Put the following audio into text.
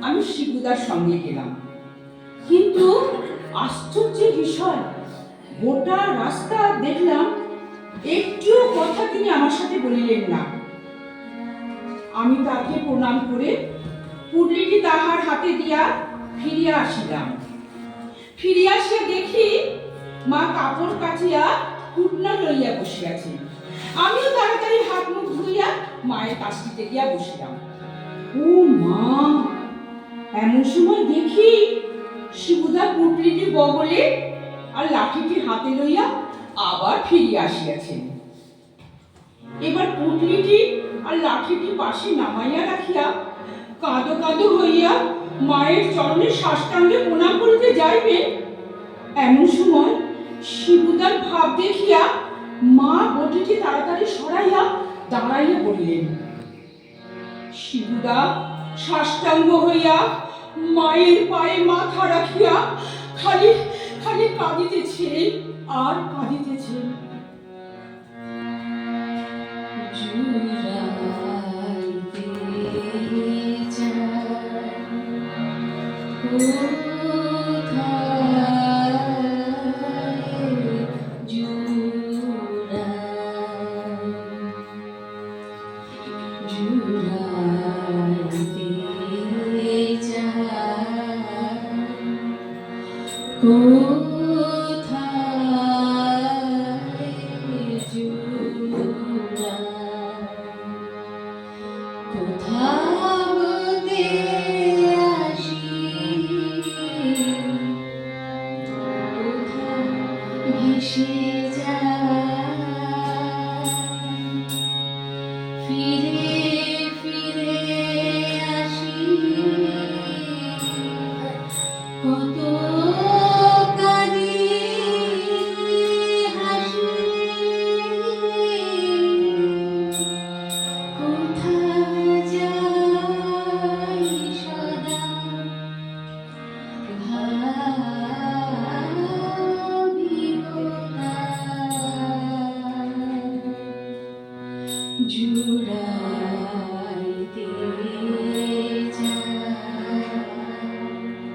আমি শিবুদার সঙ্গে গেলাম। কিন্তু আশ্চর্যের বিষয়, গোটা রাস্তা দেখলাম একটিও কথা তিনি আমার সাথে বলিলেন না। আমি তাকে প্রণাম করে পুডলিটি তাহার হাতে দিয়া ফিরিয়া আসিলাম। ফিরিয়া আসিয়া দেখি মা কাপড় কাচিয়া কুটনা লইয়া বসিয়াছে। আমিও তাড়াতাড়ি হাত মুখ ধুইয়া মায়ের কাছটিতে গিয়া বসিলাম। ও মা! এমন সময় দেখি শিবুদা পুটলিটি বগলে আর লাঠিটি হাতে লইয়া আবার ফিরিয়া আসিয়াছেন। এবার পুটলিটি আর লাঠিটি পাশে নামাইয়া রাখিয়া কাঁদো কাঁদো হইয়া মায়ের চরণে সাষ্টাঙ্গে প্রণাম করিতে যাইবে, এমন সময় শিবুদার ভাব দেখিয়া মা বটিটি তাড়াতাড়ি সরাইয়া দাঁড়াইয়া পড়িলেন। শিবুদা সাষ্টাঙ্গ হইয়া মায়ের পায়ে মাথা রাখিয়া খালি খালি কাঁদিতেছে আর কাঁদিতেছে। Jura